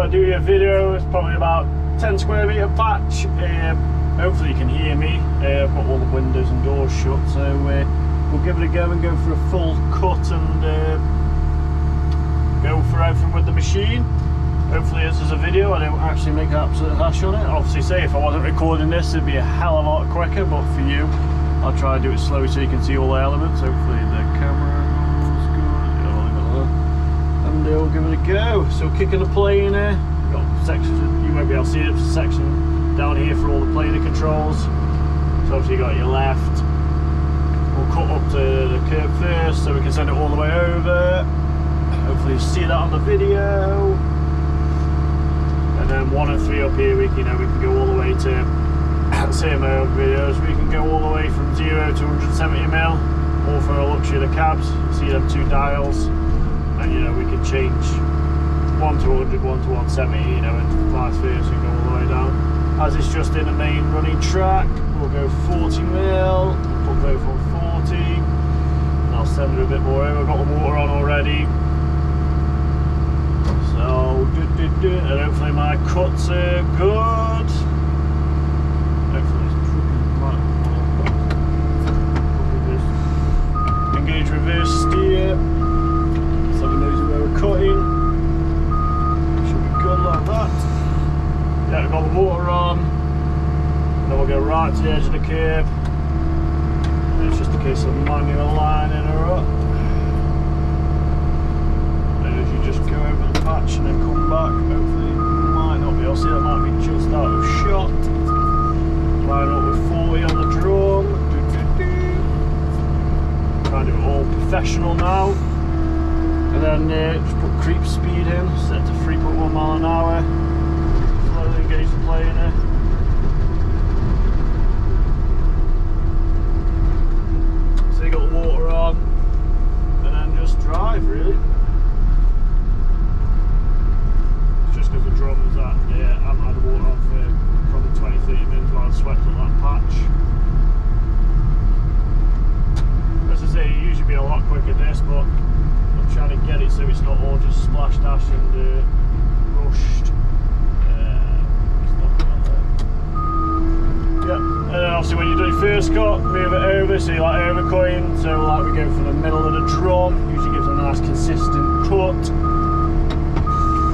thought I'd do you a video. It's probably about 10 square metre patch. Hopefully you can hear me. I've got all the windows and doors shut, so we'll give it a go and go for a full cut and go for everything with the machine. Hopefully this is a video, I don't actually make an absolute hash on it. Obviously, say if I wasn't recording this, it'd be a hell of a lot quicker, but for you, I'll try to do it slow so you can see all the elements. Hopefully the camera goes good. And we'll give it a go. So kicking the plane here, we've got section, you won't be able to see it, it's a section down here for all the planer controls. So obviously you got your left. We'll cut up to the curb first so we can send it all the way over. Hopefully you see that on the video. And then 1 and 3 up here, we can go all the way to, say in my own videos, we can go all the way from 0 to 170mm, all for a luxury of the cabs. See them 2 dials, and we can change 1 to 100, 1 to 170, and vice versa, and go all the way down. As it's just in the main running track, we'll go 40mm, put both on 40, and I'll send it a bit more over. I've got the water on already. So, and hopefully my cuts are good. Hopefully it's engage reverse steer, so we know where we're cutting. Should be good like that. Yeah, we've got the water on. Then we'll go right to the edge of the curb. And it's just a case of manual lining her up. Just go over the patch and then come back. Hopefully you might not be able to see, that might be just out of shot. Line up with 40 on the drum. Trying to do it all professional now. And then just put creep speed in, set to 3.1 mile an hour. Slowly engage the planer. So you got the water on, and then just drive really. The drums that I haven't had the water on for probably 20-30 minutes while I swept up that patch. As I say, it usually be a lot quicker than this, but I'm trying to get it so it's not all just splash dash and rushed. Yeah, and then obviously when you do your first cut, move it over, so you like overcutting, so like we go from the middle of the drum, usually gives a nice consistent cut.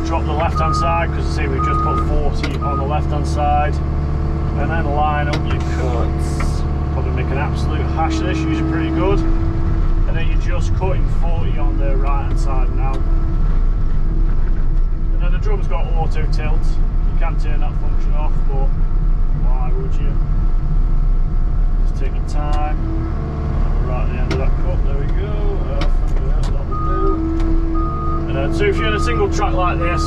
Drop the left hand side, because I say we've just put 40 on the left hand side, and then line up your cuts. Probably make an absolute hash of this, usually pretty good. And then you're just cutting 40 on the right hand side now. And then the drum's got auto tilt. You can turn that function off, but why would you? Just take your time. Right at the end of that cut, there we go. That will do. So if you're in a single track like this,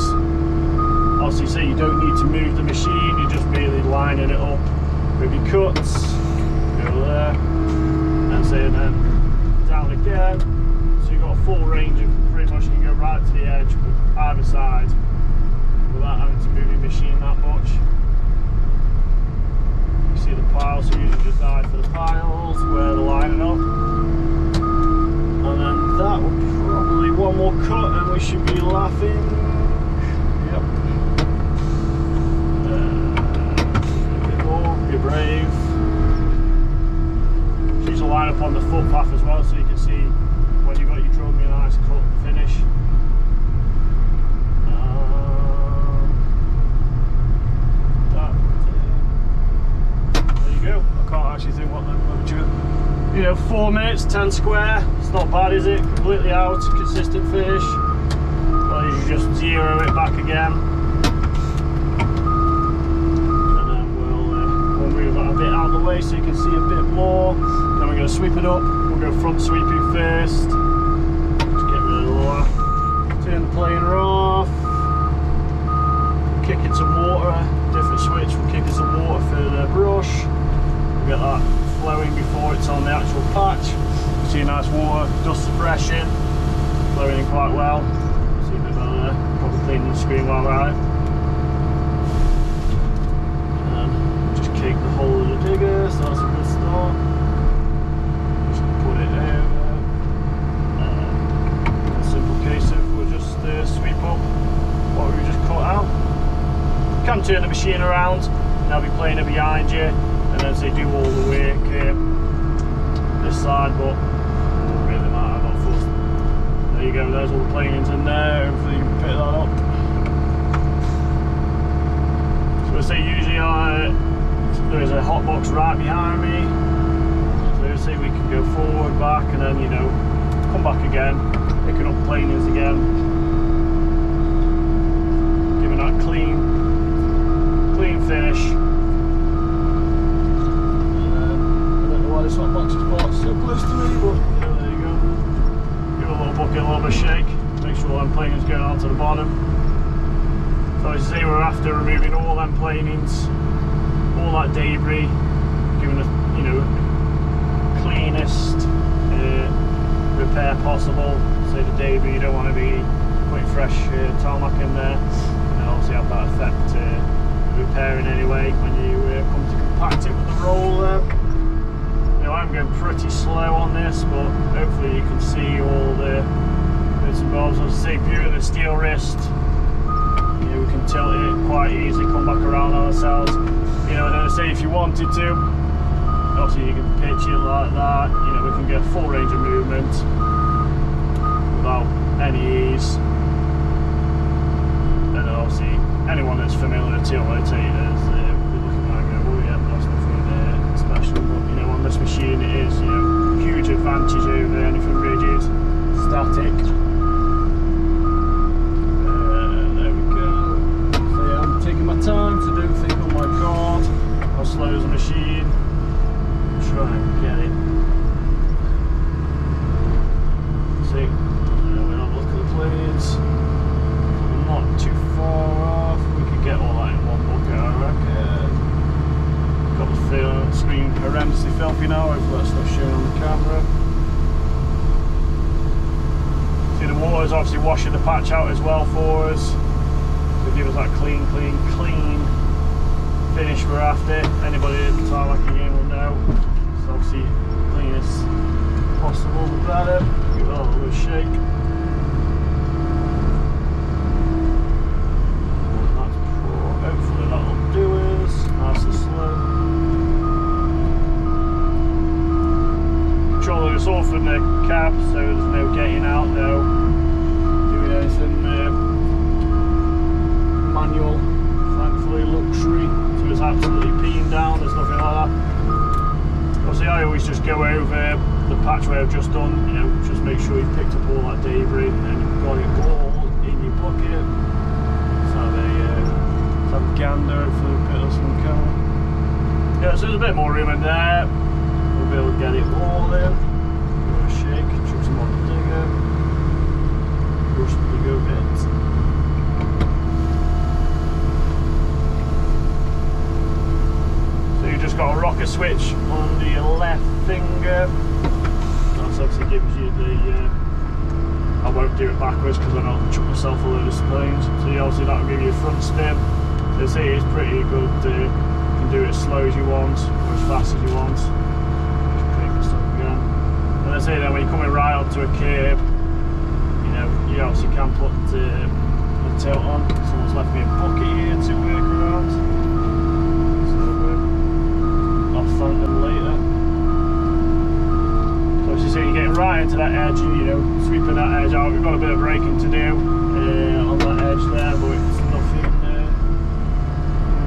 obviously say you don't need to move the machine, you're just merely lining it up with your cuts, go there, and say and then down again. So you've got a full range of pretty much, you can go right to the edge with either side without having to move your machine that much. You see the piles, so you usually just eye for the piles where they're lining up. And then that will probably one more cut and we should be laughing. Yep. A bit more, be brave. She's a line up on the footpath as well, so you can see when you've got your drum, your nice cut finish. There you go. I can't actually think what them. 4 minutes, 10 square. It's not bad, is it? Completely out, consistent finish. Well, you just zero it back again, and then we'll move that a bit out of the way so you can see a bit more. Then we're going to sweep it up. We'll go front sweeping first. Just get rid of the that. Turn the planer off. Kick it some water. Different switch for kicking some water for the brush. We'll get that flowing before it's on the actual patch. You see nice water, dust suppression, flowing in quite well. See a bit better there, probably cleaning the screen while we're at it. And just cake the whole of the digger, so that's a good start. Just put it over. A simple case of we'll just sweep up what we just cut out. turn the machine around, and they'll be planing behind you, and then say do all the work this side, but it doesn't really matter. I got full. There you go. There's all the planings in there. Hopefully you can pick that up. So I say usually there is a hot box right behind me. So say we can go forward, back, and then come back again, picking up planings again, giving that clean finish. And then I don't know why this hot box is parked so close to me, but there you go. Give a little bucket a little bit of shake, make sure all them planings going on to the bottom. So as I say, we're after removing all them planings, all that debris, giving it cleanest repair possible. So the debris, you don't want to be putting fresh tarmac in there, and obviously have that effect repairing anyway when you come to compact it with the roller. I'm going pretty slow on this, but hopefully you can see all the bits and bobs. As I say, beauty of the steel wrist, we can tilt it quite easily, come back around on ourselves, and then I say if you wanted to, obviously you can pitch it like that, we can get full range of movement without any ease. And obviously anyone that's familiar with tilt rotators will be looking like, oh yeah, that's nothing special, but on this machine it is huge advantage over anything rigid, static. There we go. So yeah, I'm taking my time, so don't think, oh my god, how slow is the machine. Try and get it. See, we'll have a look at the planes. We're not too far off. We could get all that in one bucket, I reckon. Got the screen horrendously filthy now. Hopefully that's not showing on the camera. See, the water's obviously washing the patch out as well for us. To give us that clean finish we're after. Anybody in the tarmac again will know. It's obviously cleanest possible, the better. Give it a little bit of shake. Hopefully that'll do us. Nice and slow. Controlling us off in the cab, so there's no getting out, no doing anything manual. Thankfully, luxury. So it's absolutely peeing down. There's nothing like that. Obviously, I always just go over the patch where I've just done. Just make sure you've picked up all that debris and you've got it all in your bucket. So have a gander, hopefully we'll pick up some camera. Yeah, so there's a bit more room in there. We'll be able to get it all in. Give it a shake, chuck some more digger. Brush the digger a bit. So you just got a rocker switch on the left finger. That obviously gives you the I won't do it backwards because then I'll chuck myself a load of spoons. So obviously that will give you a front spin. So see, it's pretty good. You can do it as slow as you want or as fast as you want. Just crank this up again. And I say then when you're coming right onto a curb, you obviously can put the tilt on. Someone's left me a bucket here to work around. So I'll thank them later. So as you see, you're getting right into that edge, sweeping that edge out. We've got a bit of braking to do on that edge there, but it's nothing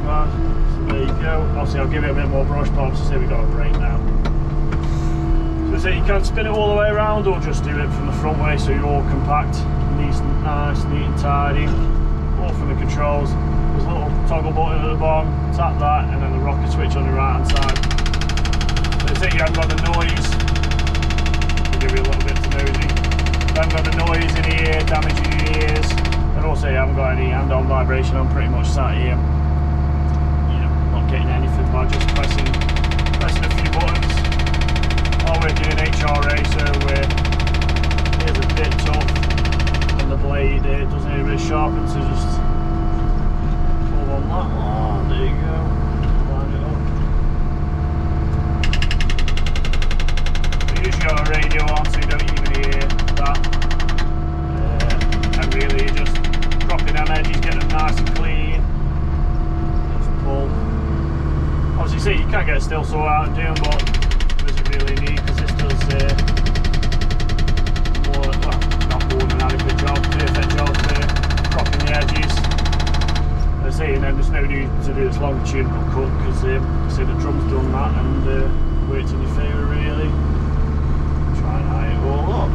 bad. So there you go. Obviously I'll give it a bit more brush pops to say we've got a brake now. So you can spin it all the way around or just do it from the front way so you're all compact, nice, neat and tidy. All from the controls. There's a little toggle button at the bottom, tap that and then the rocker switch on the right hand side. So you haven't got the noise. I'll give you a little bit to nosy. You haven't got the noise in the ear, damaging your ears. And also you haven't got any hand on vibration. I'm pretty much sat here, not getting anything by just pressing a few buttons. I'm working in HRA, so here's a bit tough, and the blade doesn't need a bit sharpened, so just pull on that one. There you go. Line it up. You usually got a radio on, so you don't even hear that. And really, just dropping them edges, get them nice and clean. still sort out and doing, but there isn't really a need because this does more, well, not more than an adequate job, perfect job for cropping the edges. As I say, and then there's no need to do this longitudinal cut because I say the drum's done that and worked in your favour really. Try and eye it all up.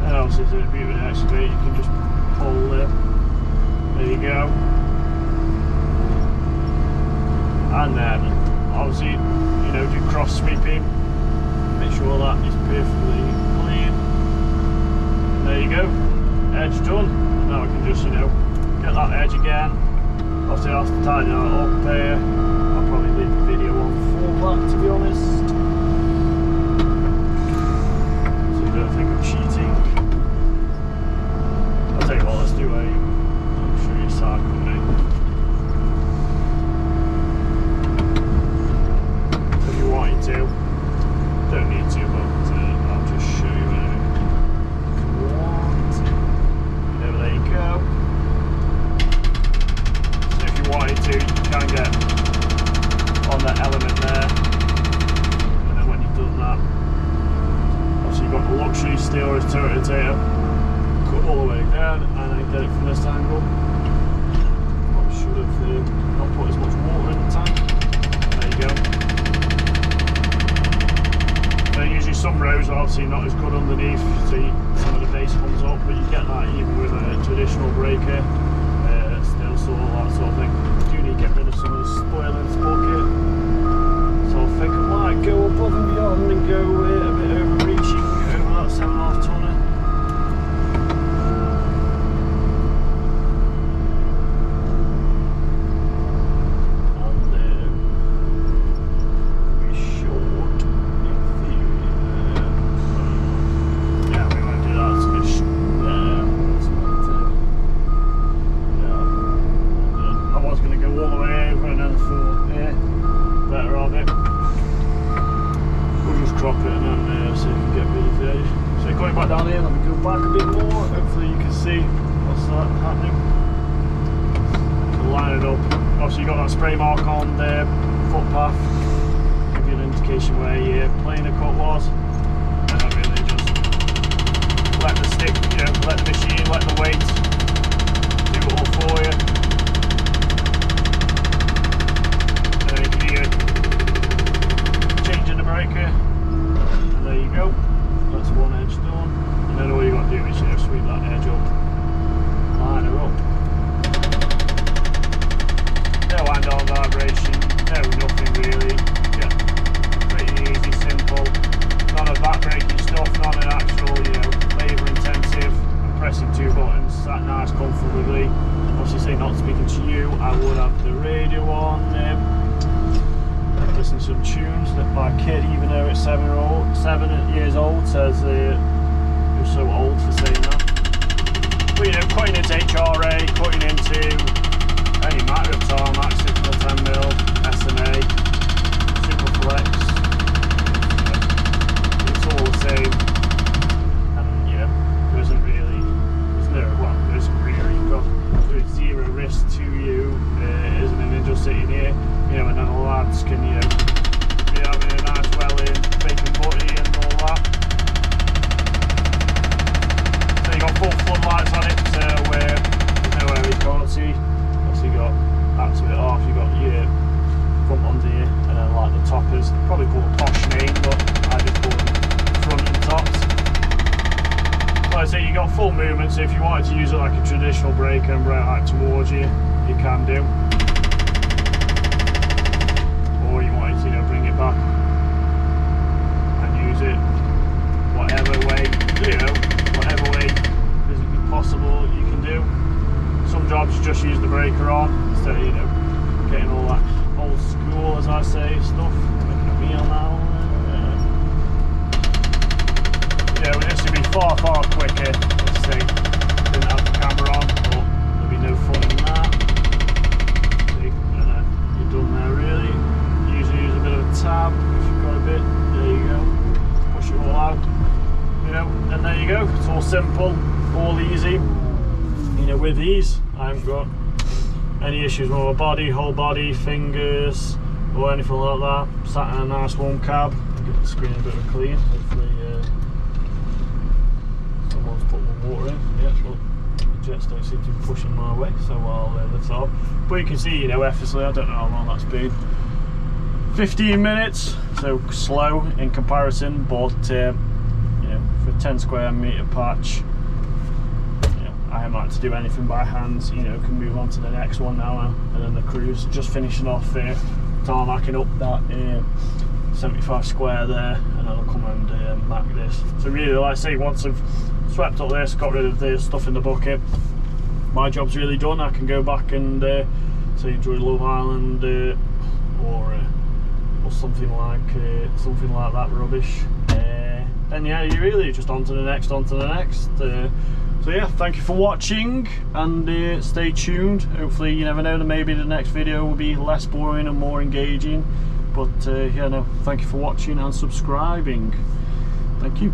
And obviously the beauty of the excavator, you can just pull there you go. And then obviously, you know, do cross sweeping, make sure that is perfectly clean. And there you go, edge done. Now I can just, you know, get that edge again. Obviously I have to tidy that up there. I'll probably leave the video on for that, to be honest. So you don't think I'm cheating. I'll tell you what, let's do a show you side cutting. If you wanted to, don't need to, but I'll just show you if you want. There you go. So if you wanted to, you can get on that element there, and then when you've done that, obviously you've got the luxury steel rotator, cut all the way down, and then get it from this angle. Probably should have not put as much water in the tank. There you go. Usually some rows are obviously not as good underneath, so some of the base comes up, but you get that even with a traditional breaker, still sort of that sort of thing. You do need to get rid of some of the spoil in this bucket, so I think I might go above and beyond and go a bit overreaching over that 7.5 tonner. You got that spray mark on the footpath, give you an indication where your planer cut was, and then really just let the stick, you know, let the machine, let the weight do it all for you. And then you can hear changing the breaker, and there you go, that's one edge done, and then all you got to do is, you know, sweep that edge up, line her up. No hand-on vibration, no nothing really, yeah, pretty easy, simple, none of that braking stuff, none of actual, you know, labour intensive, I'm pressing 2 buttons, sat nice comfortably. Obviously say not speaking to you, I would have the radio on, listen to some tunes that my kid, even though it's 7 years old, says you're so old for saying that. But you know, cutting into HRA, cutting into any matter of tarmac, 6mm10mm, SMA, Superflex, it's all the same, and you know, there isn't really, there's zero risk to you, isn't it, in just sitting here, you know, and then the lads can, you know, be having a nice well-in bacon butty and all that. So you got full floodlights on it, where there's no area you can't see. So you got that to it off, you got your front under here, and then like the toppers, probably called a posh name, but I just call them front and tops. Like I say, you got full movement, so if you wanted to use it like a traditional breaker and brake like towards you, you can do. Or you wanted to, you know, bring it back and use it whatever way, you know, whatever way physically possible you can do. Some jobs just use the breaker on instead of, you know, getting all that old school, as I say, stuff. Looking at me on now. Yeah, well, this would be far quicker. Let's say didn't have the camera on, but there'd be no fun in that. See, and then you're done there really. You usually use a bit of a tab if you've got a bit. There you go. Push it all out. You know, and there you go. It's all simple, all easy. know, with these I haven't got any issues with my body, whole body, fingers or anything like that. Sat in a nice warm cab. Give the screen a bit of a clean. Hopefully someone's put the water in. Yeah, look, the jets don't seem to be pushing my way, so I'll lift off. But you can see, you know, effortlessly, I don't know how long that's been. 15 minutes, so slow in comparison, but you know, for a 10 square metre patch, you know, I haven't had to do anything by hand. You know, can move on to the next one now, and then the crew's just finishing off tarmacking up that 75 square there, and then I'll come and mark this. So really, like I say, once I've swept up this, got rid of the stuff in the bucket, my job's really done. I can go back and say enjoy Love Island or something like that rubbish. And yeah, you really just on to the next. So yeah, thank you for watching, and stay tuned. Hopefully, you never know, that maybe the next video will be less boring and more engaging. But yeah, no, thank you for watching and subscribing. Thank you.